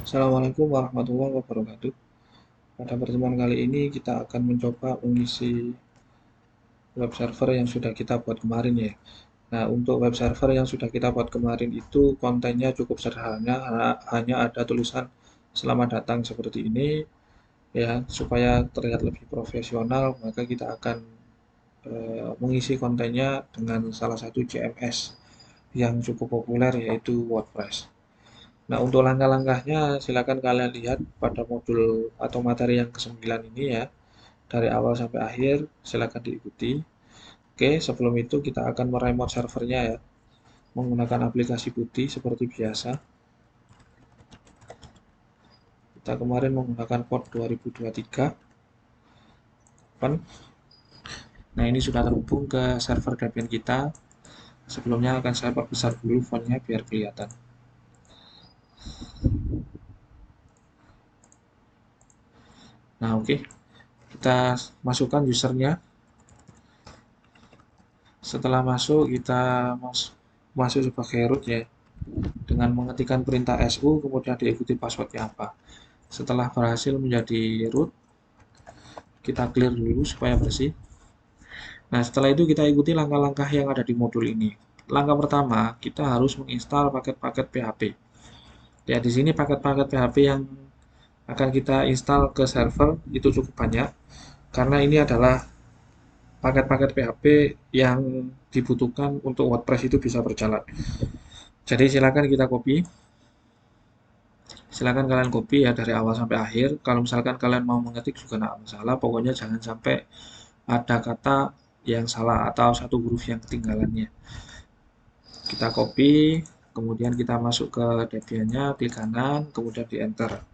Assalamualaikum warahmatullahi wabarakatuh. Pada pertemuan kali ini kita akan mencoba mengisi web server yang sudah kita buat kemarin ya. Nah, untuk web server yang sudah kita buat kemarin itu kontennya cukup sederhana, hanya ada tulisan selamat datang seperti ini ya. Supaya terlihat lebih profesional, maka kita akan mengisi kontennya dengan salah satu CMS yang cukup populer yaitu WordPress. Nah, untuk langkah-langkahnya silakan kalian lihat pada modul atau materi yang ke-9 ini ya. Dari awal sampai akhir silakan diikuti. Oke, sebelum itu kita akan meremote servernya ya. Menggunakan aplikasi putih seperti biasa. Kita kemarin menggunakan port 2023. Open. Nah, ini sudah terhubung ke server Debian kita. Sebelumnya akan saya perbesar dulu fontnya biar kelihatan. Nah, oke. Kita masukkan usernya. Setelah masuk, kita masuk sebagai root ya. Dengan mengetikkan perintah su, kemudian diikuti passwordnya apa. Setelah berhasil menjadi root, kita clear dulu supaya bersih. Nah, setelah itu kita ikuti langkah-langkah yang ada di modul ini. Langkah pertama, kita harus menginstal paket-paket PHP. Ya, di sini paket-paket PHP yang akan kita install ke server itu cukup banyak, karena ini adalah paket-paket PHP yang dibutuhkan untuk WordPress itu bisa berjalan. Jadi silakan kita copy. Silakan kalian copy ya dari awal sampai akhir. Kalau misalkan kalian mau mengetik juga tidak masalah. Pokoknya jangan sampai ada kata yang salah atau satu huruf yang ketinggalannya. Kita copy, kemudian kita masuk ke Debian-nya, klik kanan, kemudian di enter.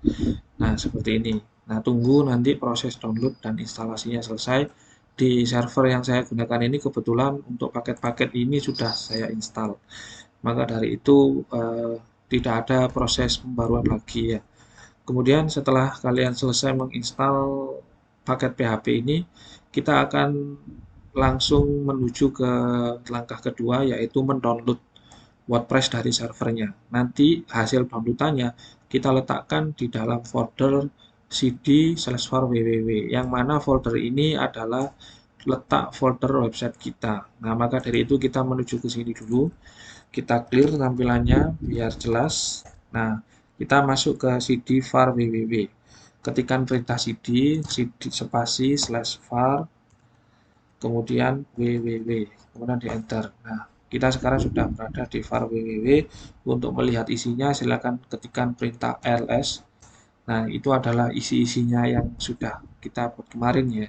Nah, seperti ini. Nah, tunggu nanti proses download dan instalasinya selesai. Di server yang saya gunakan ini kebetulan untuk paket-paket ini sudah saya install. Maka dari itu tidak ada proses pembaruan lagi ya. Kemudian setelah kalian selesai menginstal paket PHP ini, kita akan langsung menuju ke langkah kedua yaitu mendownload WordPress dari servernya. Nanti hasil downloadannya kita letakkan di dalam folder cd/www yang mana folder ini adalah letak folder website kita. Nah, maka dari itu kita menuju ke sini dulu. Kita clear tampilannya biar jelas. Nah, kita masuk ke cd var www. Ketikkan perintah cd spasi /var, kemudian www, kemudian di enter. Nah, kita sekarang sudah berada di var www. Untuk melihat isinya silakan ketikkan perintah ls. Nah, itu adalah isi-isinya yang sudah kita buat kemarin ya.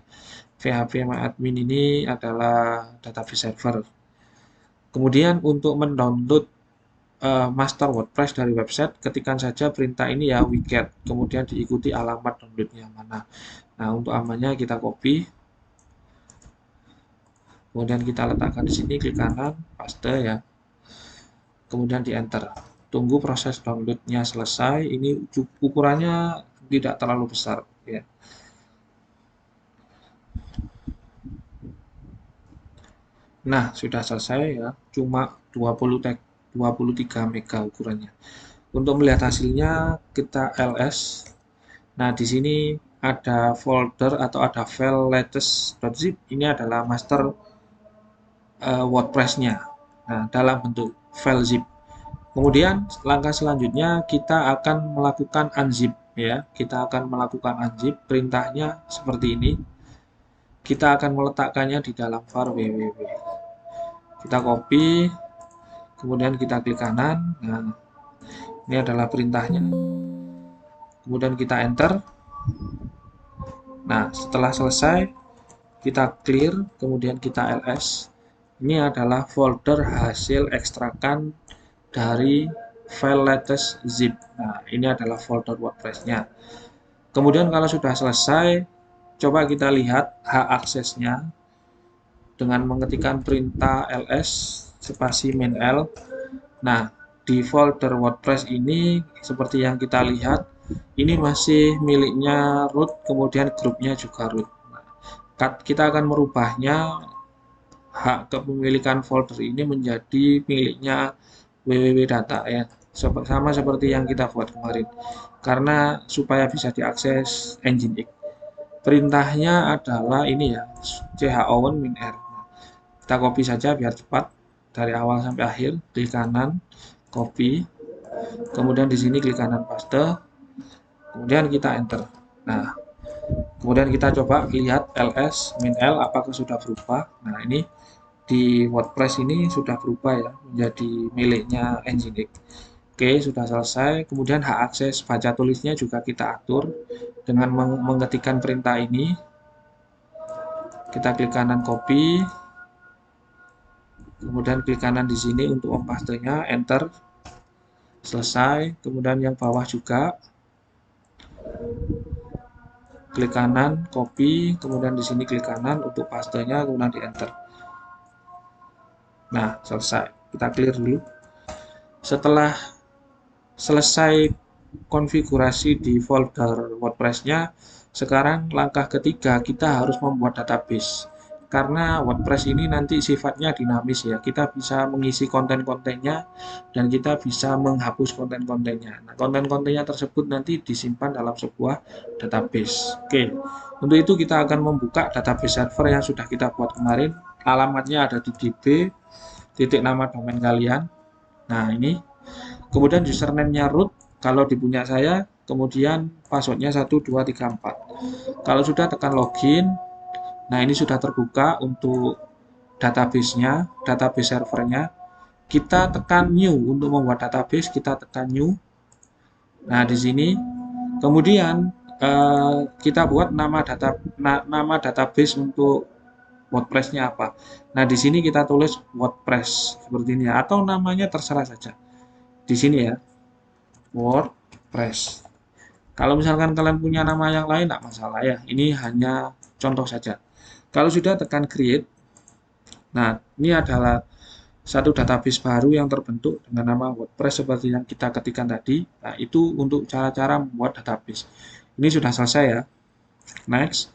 php-admin ini adalah database server. Kemudian untuk mendownload master WordPress dari website, ketikkan saja perintah ini ya, wget, kemudian diikuti alamat downloadnya mana. Nah, untuk amannya kita copy, kemudian kita letakkan di sini, klik kanan, paste ya, kemudian di enter. Tunggu proses downloadnya selesai. Ini ukurannya tidak terlalu besar ya. Nah, sudah selesai ya, cuma 23 mega ukurannya. Untuk melihat hasilnya kita ls. Nah, di sini ada folder atau ada file latest.zip. Ini adalah master WordPress-nya. Nah, dalam bentuk file zip. Kemudian langkah selanjutnya kita akan melakukan unzip ya. Kita akan melakukan unzip. Perintahnya seperti ini. Kita akan meletakkannya di dalam var www. Kita copy, kemudian kita klik kanan. Nah, ini adalah perintahnya. Kemudian kita enter. Nah, setelah selesai, kita clear, kemudian kita ls. Ini adalah folder hasil ekstrakan dari file latest zip. Nah, ini adalah folder WordPress-nya. Kemudian kalau sudah selesai, coba kita lihat hak aksesnya dengan mengetikkan perintah ls spasi -l. Nah, di folder WordPress ini seperti yang kita lihat, ini masih miliknya root, kemudian grupnya juga root. Nah, kita akan merubahnya hak kepemilikan folder ini menjadi miliknya www data ya. sama seperti yang kita buat kemarin. Karena supaya bisa diakses Nginx. Perintahnya adalah ini ya, chown min r. Kita copy saja biar cepat dari awal sampai akhir. Klik kanan, copy. Kemudian di sini klik kanan paste. Kemudian kita enter. Nah, kemudian kita coba lihat ls min l apakah sudah berubah. Nah, ini di WordPress ini sudah berubah ya menjadi miliknya Nginx. Oke, sudah selesai. Kemudian hak akses baca tulisnya juga kita atur dengan mengetikkan perintah ini. Kita klik kanan copy, kemudian klik kanan di sini untuk mempastenya, enter. Selesai. Kemudian yang bawah juga klik kanan, copy, kemudian di sini klik kanan untuk pastenya, kemudian di enter. Nah, selesai. Kita clear dulu. Setelah selesai konfigurasi di folder WordPress-nya, sekarang langkah ketiga kita harus membuat database. Karena WordPress ini nanti sifatnya dinamis ya, kita bisa mengisi konten-kontennya dan kita bisa menghapus konten-kontennya. Nah, konten-kontennya tersebut nanti disimpan dalam sebuah database. Oke, untuk itu kita akan membuka database server yang sudah kita buat kemarin. Alamatnya ada di db, titik nama domain kalian. Nah, ini. Kemudian username-nya root, kalau di punya saya, kemudian passwordnya 1234. Kalau sudah tekan login, nah ini sudah terbuka untuk database-nya, database servernya. Kita tekan new untuk membuat database, kita tekan new. Nah di sini, kemudian kita buat nama database untuk WordPress-nya apa. Nah di sini kita tulis WordPress seperti ini ya, atau namanya terserah saja. Di sini ya, WordPress. Kalau misalkan kalian punya nama yang lain, tidak masalah ya. Ini hanya contoh saja. Kalau sudah tekan create, nah ini adalah satu database baru yang terbentuk dengan nama WordPress seperti yang kita ketikkan tadi. Nah itu untuk cara-cara membuat database. Ini sudah selesai ya. Next.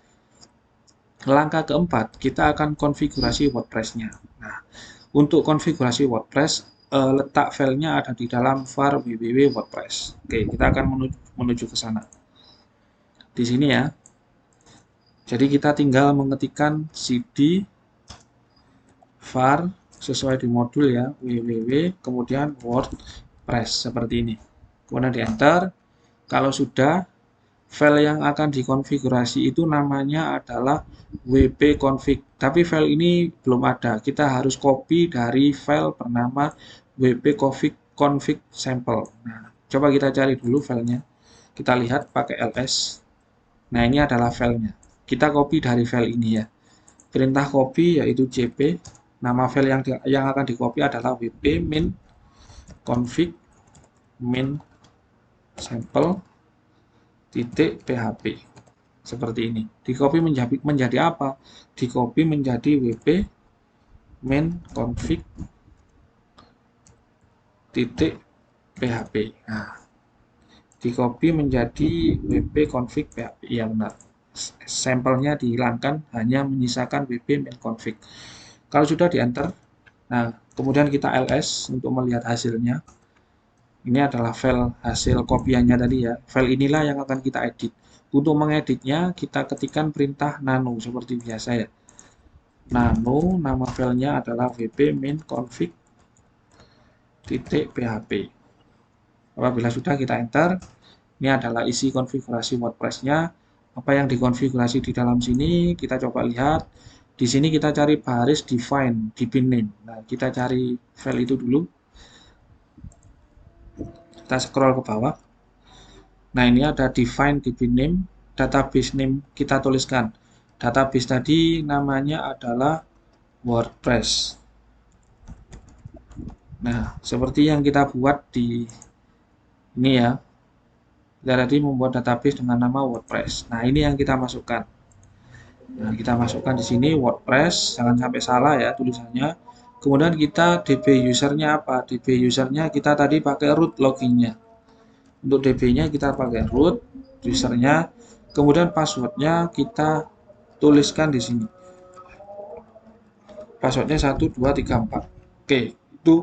Langkah keempat, kita akan konfigurasi WordPress-nya. Nah, untuk konfigurasi WordPress, letak filenya ada di dalam var www.wordpress. Oke, kita akan menuju ke sana. Di sini ya. Jadi kita tinggal mengetikkan cd var sesuai di modul ya, www, kemudian WordPress seperti ini. Kemudian di enter. Kalau sudah, file yang akan dikonfigurasi itu namanya adalah wp-config. Tapi file ini belum ada. Kita harus copy dari file bernama wp-config sample. Nah, coba kita cari dulu filenya. Kita lihat pakai ls. Nah, ini adalah filenya. Kita copy dari file ini ya. Perintah copy yaitu cp. Nama file yang akan di copy adalah wp-min-config min sample .php seperti ini. Di copy menjadi apa? Di copy menjadi wp main config .php. Nah, di copy menjadi wp config php. Ya benar. Sampelnya dihilangkan, hanya menyisakan wp main config. Kalau sudah di enter, nah kemudian kita ls untuk melihat hasilnya. Ini adalah file hasil kopiannya tadi ya. File inilah yang akan kita edit. Untuk mengeditnya, kita ketikkan perintah nano seperti biasa ya. Nano, nama filenya adalah wp-min-config.php. Apabila sudah kita enter, ini adalah isi konfigurasi WordPress-nya. Apa yang dikonfigurasi di dalam sini, kita coba lihat. Di sini kita cari baris define, name. Nah, kita cari file itu dulu. Kita scroll ke bawah. Nah, ini ada define name, database name kita tuliskan. Database tadi namanya adalah WordPress. Nah, seperti yang kita buat di ini ya. Kita tadi membuat database dengan nama WordPress. Nah, ini yang kita masukkan. Nah, kita masukkan di sini WordPress, jangan sampai salah ya tulisannya. Kemudian kita DB usernya apa? DB usernya kita tadi pakai root loginnya. Untuk DB-nya kita pakai root, usernya, kemudian passwordnya kita tuliskan di sini. Passwordnya 1234. Oke, itu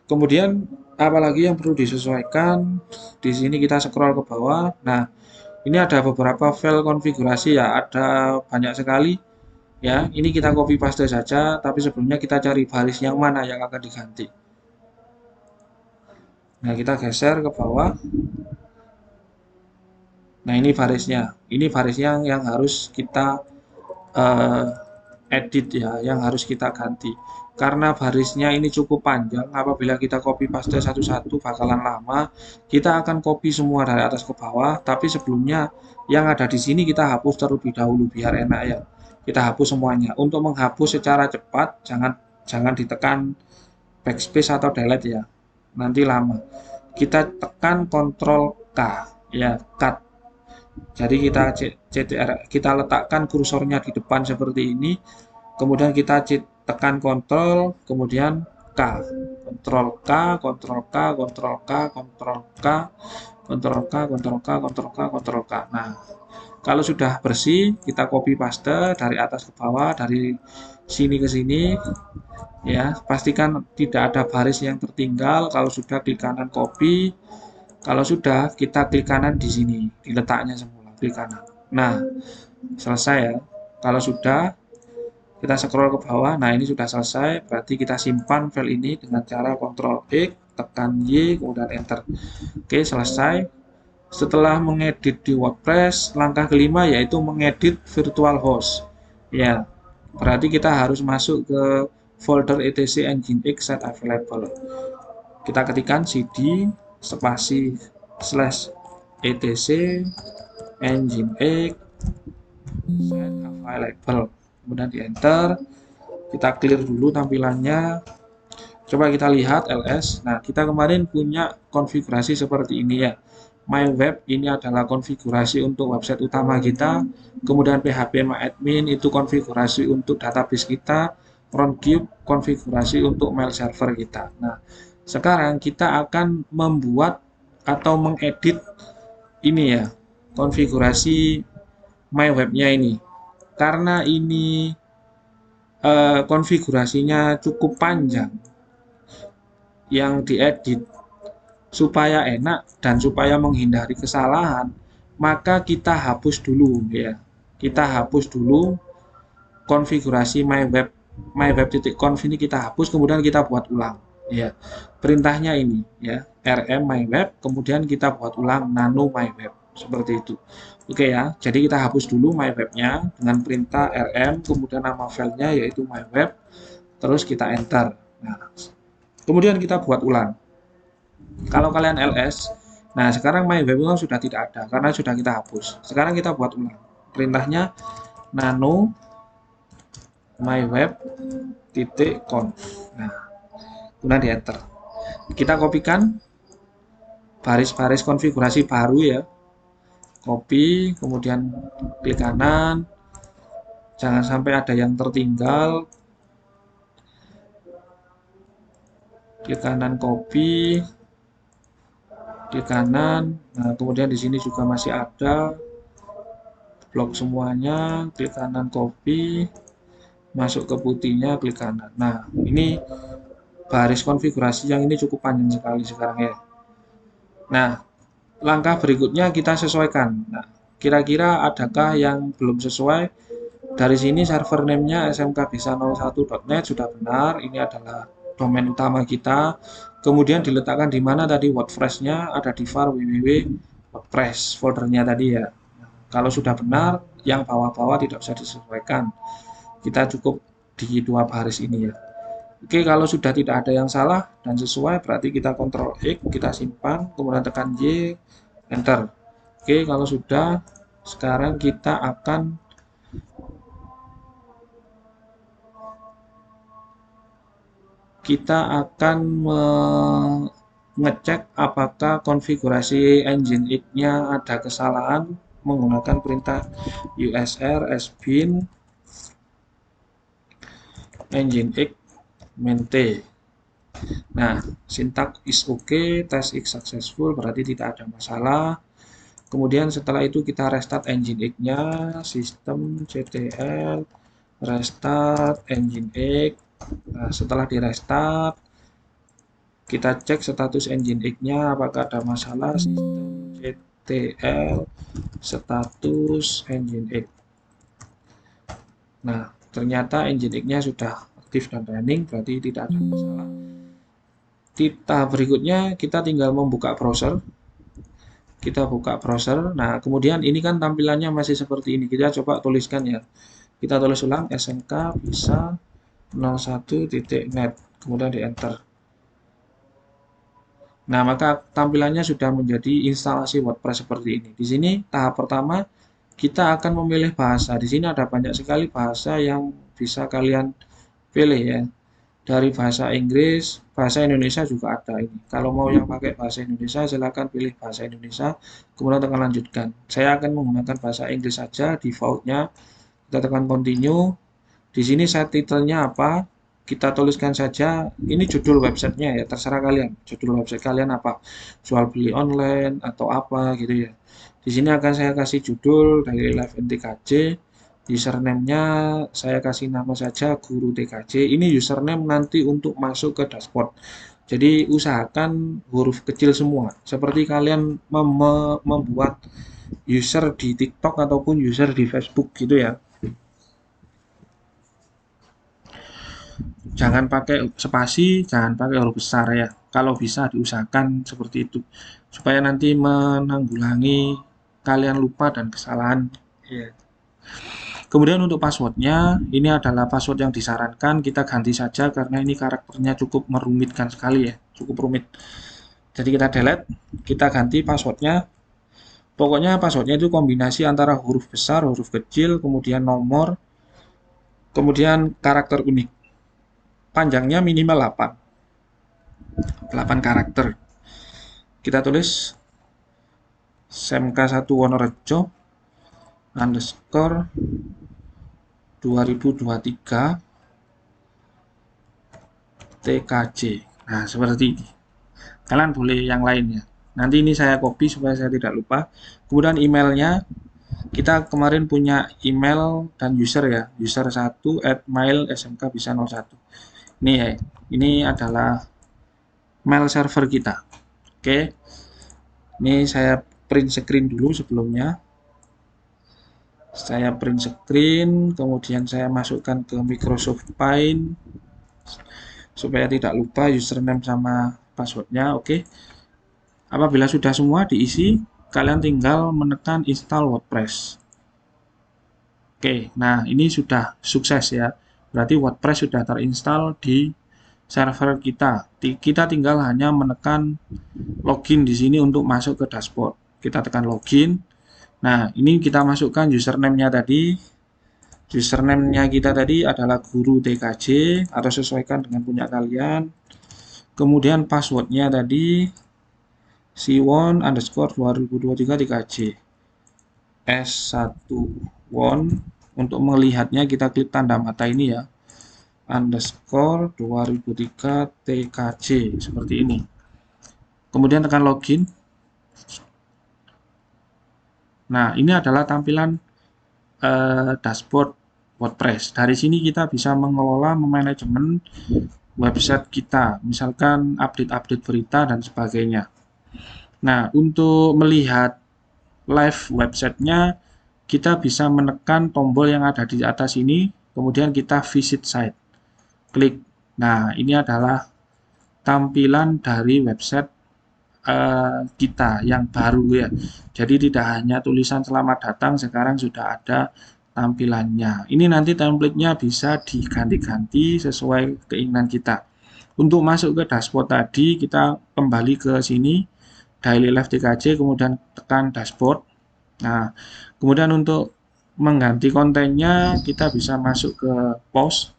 kemudian apalagi yang perlu disesuaikan, di sini kita scroll ke bawah. Nah, ini ada beberapa file konfigurasi ya, ada banyak sekali ya. Ini kita copy paste saja, tapi sebelumnya kita cari baris yang mana yang akan diganti. Nah, kita geser ke bawah. Nah, ini barisnya. Ini barisnya yang harus kita eh, edit ya, yang harus kita ganti. Karena barisnya ini cukup panjang, apabila kita copy paste satu-satu bakalan lama. Kita akan copy semua dari atas ke bawah, tapi sebelumnya yang ada di sini kita hapus terlebih dahulu biar enak ya. Kita hapus semuanya. Untuk menghapus secara cepat, jangan jangan ditekan backspace atau delete ya. Nanti lama. Kita tekan Ctrl K ya, cut. Jadi kita letakkan kursornya di depan seperti ini, kemudian kita tekan Ctrl, kemudian K, Ctrl K, Ctrl K, Ctrl K, Ctrl K, Ctrl K, Ctrl K, Ctrl K, Ctrl K. Nah, kalau sudah bersih, kita copy paste dari atas ke bawah, dari sini ke sini, ya. Pastikan tidak ada baris yang tertinggal. Kalau sudah, klik kanan copy. Kalau sudah, kita klik kanan di sini, di letaknya semula, klik kanan. Nah, selesai ya. Kalau sudah, kita scroll ke bawah. Nah, ini sudah selesai. Berarti kita simpan file ini dengan cara Ctrl X, tekan Y, kemudian Enter. Oke, selesai. Setelah mengedit di WordPress, langkah kelima yaitu mengedit virtual host. Ya, berarti kita harus masuk ke folder etc nginx set available. Kita ketikkan cd spasi slash etc nginx set available. Kemudian di enter. Kita clear dulu tampilannya. Coba kita lihat ls. Nah, kita kemarin punya konfigurasi seperti ini ya. My web ini adalah konfigurasi untuk website utama kita. Kemudian php-admin itu konfigurasi untuk database kita. Roundcube konfigurasi untuk mail server kita. Nah, sekarang kita akan membuat atau mengedit ini ya, konfigurasi my webnya ini. Karena ini konfigurasinya cukup panjang yang diedit, supaya enak dan supaya menghindari kesalahan, maka kita hapus dulu ya. Kita hapus dulu konfigurasi myweb.conf ini, kita hapus, kemudian kita buat ulang ya. Perintahnya ini ya, rm myweb, kemudian kita buat ulang nano myweb seperti itu. Oke ya, jadi kita hapus dulu mywebnya dengan perintah rm, kemudian nama filenya yaitu myweb, terus kita enter. Nah, kemudian kita buat ulang. Kalau kalian ls, nah sekarang myweb sudah tidak ada karena sudah kita hapus. Sekarang kita buat ulang. Perintahnya nano myweb.conf. Nah, kemudian di enter. Kita kopikan baris-baris konfigurasi baru ya. Copy, kemudian klik kanan. Jangan sampai ada yang tertinggal. Klik kanan copy. Klik kanan. Nah, kemudian di sini juga masih ada. Blok semuanya, klik kanan copy. Masuk ke putihnya, klik kanan. Nah, ini baris konfigurasi yang ini cukup panjang sekali sekarang ya. Nah, langkah berikutnya kita sesuaikan. Nah, kira-kira adakah yang belum sesuai? Dari sini server name-nya smkbisa01.net sudah benar. Ini adalah domain utama kita. Kemudian diletakkan di mana tadi WordPress-nya, ada di var www.wordpress foldernya tadi ya. Kalau sudah benar, yang bawah-bawah tidak usah disesuaikan. Kita cukup di dua baris ini ya. Oke, kalau sudah tidak ada yang salah dan sesuai, berarti kita Ctrl X, kita simpan, kemudian tekan Y, Enter. Oke, kalau sudah, sekarang kita akan mengecek apakah konfigurasi nginx-nya ada kesalahan menggunakan perintah usr sbin nginx maintain. Nah, syntax is okay, test is successful, berarti tidak ada masalah. Kemudian setelah itu kita restart nginx-nya, systemctl restart nginx. Nah, setelah di restart, Kita cek status Nginx-nya apakah ada masalah, sistem CTL status Nginx. Nah, ternyata Nginx-nya sudah aktif dan running, berarti tidak ada masalah. Tahap berikutnya kita tinggal membuka browser. Kita buka browser. Nah, kemudian ini kan tampilannya masih seperti ini. Kita coba tuliskan ya. Kita tulis ulang smk bisa 01.net. Kemudian di enter. Nah, maka tampilannya sudah menjadi instalasi WordPress seperti ini. Di sini tahap pertama kita akan memilih bahasa. Di sini ada banyak sekali bahasa yang bisa kalian pilih ya. Dari bahasa Inggris, bahasa Indonesia juga ada ini. Kalau mau yang pakai bahasa Indonesia, silakan pilih bahasa Indonesia, kemudian tekan lanjutkan. Saya akan menggunakan bahasa Inggris saja, defaultnya. Kita tekan continue. Di sini set title-nya apa? Kita tuliskan saja, ini judul websitenya ya, terserah kalian. Judul website kalian apa? Jual beli online atau apa gitu ya. Di sini akan saya kasih judul dari Live NTKJ. Username-nya saya kasih nama saja Guru TKJ. Ini username nanti untuk masuk ke dashboard. Jadi usahakan huruf kecil semua. Seperti kalian membuat user di TikTok ataupun user di Facebook gitu ya. Jangan pakai spasi, jangan pakai huruf besar ya. Kalau bisa diusahakan seperti itu. Supaya nanti menanggulangi kalian lupa dan kesalahan. Ya. Kemudian untuk passwordnya, ini adalah password yang disarankan, kita ganti saja karena ini karakternya cukup merumitkan sekali ya, cukup rumit. Jadi kita delete, kita ganti passwordnya. Pokoknya passwordnya itu kombinasi antara huruf besar, huruf kecil, kemudian nomor, kemudian karakter unik. Panjangnya minimal 8 karakter. Kita tulis smk1 Wonorejo underscore 2023 TKJ. Nah, seperti ini. Kalian boleh yang lainnya. Nanti ini saya copy supaya saya tidak lupa. Kemudian emailnya, kita kemarin punya email dan user ya. User 1@mail smk bisa 01. Ini ya, ini adalah mail server kita. Oke. Ini saya print screen dulu sebelumnya. Saya print screen, kemudian saya masukkan ke Microsoft Paint supaya tidak lupa username sama passwordnya. Oke. Apabila sudah semua diisi, kalian tinggal menekan install WordPress. Oke, nah ini sudah sukses ya. Berarti WordPress sudah terinstall di server kita. Kita tinggal hanya menekan login di sini untuk masuk ke dashboard. Kita tekan login. Nah, ini kita masukkan username-nya tadi. Username-nya kita tadi adalah Guru TKJ atau sesuaikan dengan punya kalian. Kemudian passwordnya tadi Siwon underscore 2023 TKJ S1 won. Untuk melihatnya kita klik tanda mata ini ya, underscore 2003 TKJ seperti ini. Kemudian tekan login. Nah, ini adalah tampilan dashboard WordPress. Dari sini kita bisa mengelola, memanajemen website kita, misalkan update-update berita dan sebagainya. Nah, untuk melihat live websitenya, kita bisa menekan tombol yang ada di atas ini, kemudian kita visit site. Klik. Nah, ini adalah tampilan dari website kita yang baru ya. Jadi tidak hanya tulisan selamat datang, sekarang sudah ada tampilannya. Ini nanti template-nya bisa diganti-ganti sesuai keinginan kita. Untuk masuk ke dashboard tadi, kita kembali ke sini, Daily Live TKJ, kemudian tekan dashboard. Nah, kemudian untuk mengganti kontennya, kita bisa masuk ke post.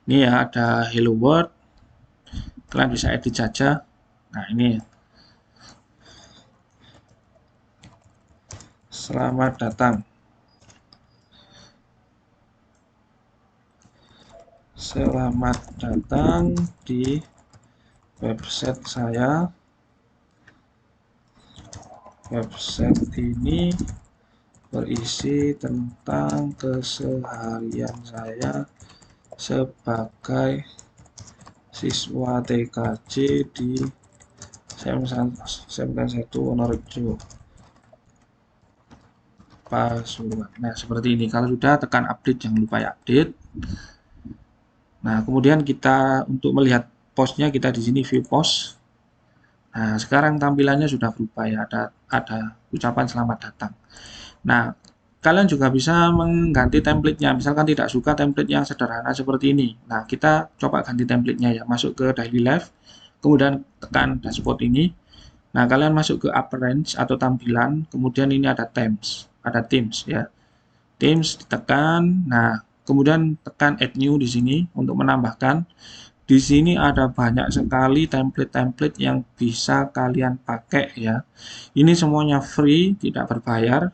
Ini ya, ada Hello World. Kalian bisa edit saja. Nah, ini. Selamat datang. Selamat datang di website saya. Website ini berisi tentang keseharian saya sebagai siswa TKJ di SMK 1 Wonorejo Pasuruan. Nah, seperti ini. Kalau sudah, tekan update, jangan lupa ya update. Nah, kemudian kita untuk melihat postnya, kita di sini view post. Nah, sekarang tampilannya sudah berubah ya, ada ucapan selamat datang. Nah, kalian juga bisa mengganti template-nya. Misalkan tidak suka template yang sederhana seperti ini. Nah, kita coba ganti template-nya ya. Masuk ke daily life, kemudian tekan dashboard ini. Nah, kalian masuk ke appearance atau tampilan, kemudian ini ada themes ya. Themes ditekan. Nah, kemudian tekan add new di sini untuk menambahkan. Di sini ada banyak sekali template-template yang bisa kalian pakai ya. Ini semuanya free, tidak berbayar.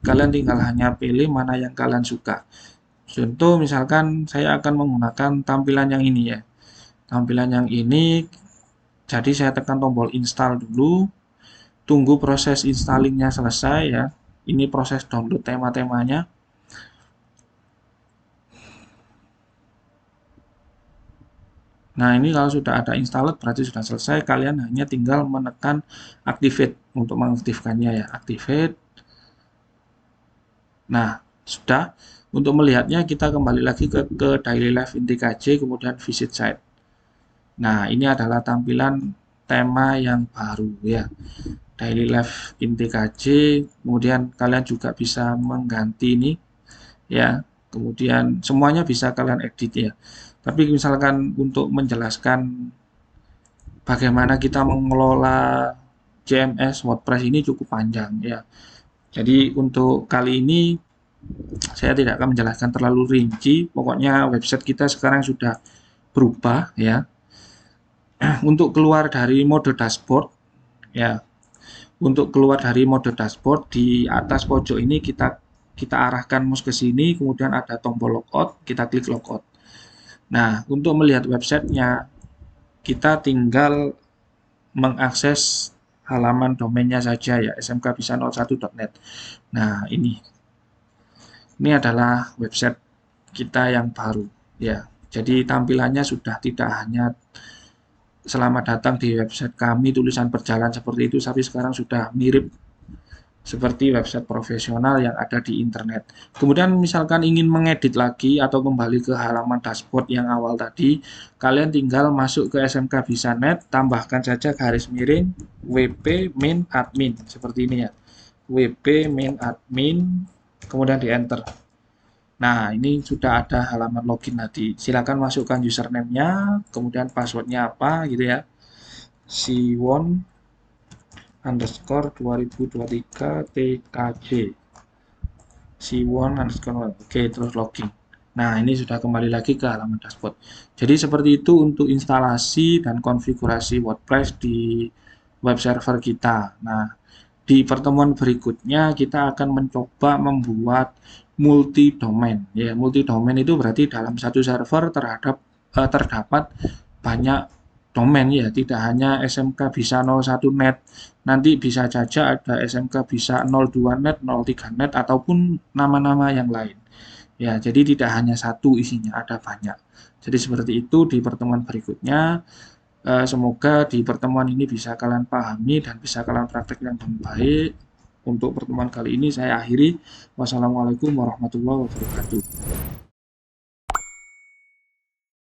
Kalian tinggal hanya pilih mana yang kalian suka. Contoh misalkan saya akan menggunakan tampilan yang ini ya. Tampilan yang ini, jadi saya tekan tombol install dulu. Tunggu proses installingnya selesai ya. Ini proses download tema-temanya. Nah, ini kalau sudah ada installed berarti sudah selesai. Kalian hanya tinggal menekan activate untuk mengaktifkannya ya. Activate. Nah, sudah. Untuk melihatnya kita kembali lagi ke daily life inti KJ, kemudian visit site. Nah, ini adalah tampilan tema yang baru ya. Daily life inti KJ, kemudian kalian juga bisa mengganti ini ya. Kemudian semuanya bisa kalian edit ya. Tapi misalkan untuk menjelaskan bagaimana kita mengelola CMS WordPress ini cukup panjang ya. Jadi untuk kali ini saya tidak akan menjelaskan terlalu rinci. Pokoknya website kita sekarang sudah berubah ya. Untuk keluar dari mode dashboard ya. Untuk keluar dari mode dashboard di atas pojok ini kita arahkan mouse ke sini, kemudian ada tombol logout, kita klik logout. Nah, untuk melihat websitenya kita tinggal mengakses halaman domainnya saja ya, smkbisa01.net. Nah, ini adalah website kita yang baru ya. Jadi tampilannya sudah tidak hanya selamat datang di website kami tulisan berjalan seperti itu, tapi sekarang sudah mirip seperti website profesional yang ada di internet. Kemudian misalkan ingin mengedit lagi atau kembali ke halaman dashboard yang awal tadi, kalian tinggal masuk ke SMK Bisa.net, tambahkan saja garis miring WP main admin seperti ini ya. WP main admin, kemudian di enter. Nah, ini sudah ada halaman login tadi. Silakan masukkan username-nya, kemudian password-nya apa gitu ya. Siwon underscore 2023 TKJ Siwon underscore oke, terus login. Nah, ini sudah kembali lagi ke halaman dashboard. Jadi seperti itu untuk instalasi dan konfigurasi WordPress di web server kita. Nah, di pertemuan berikutnya kita akan mencoba membuat multi domain. Ya, multi domain itu berarti dalam satu server terdapat banyak domain ya, tidak hanya SMK Bisa 01.net. Nanti bisa saja ada SMK Bisa 02.net, 03.net ataupun nama-nama yang lain. Ya, jadi tidak hanya satu isinya, ada banyak. Jadi seperti itu di pertemuan berikutnya. Semoga di pertemuan ini bisa kalian pahami dan bisa kalian praktekkan dengan baik. Untuk pertemuan kali ini saya akhiri. Wassalamualaikum warahmatullahi wabarakatuh.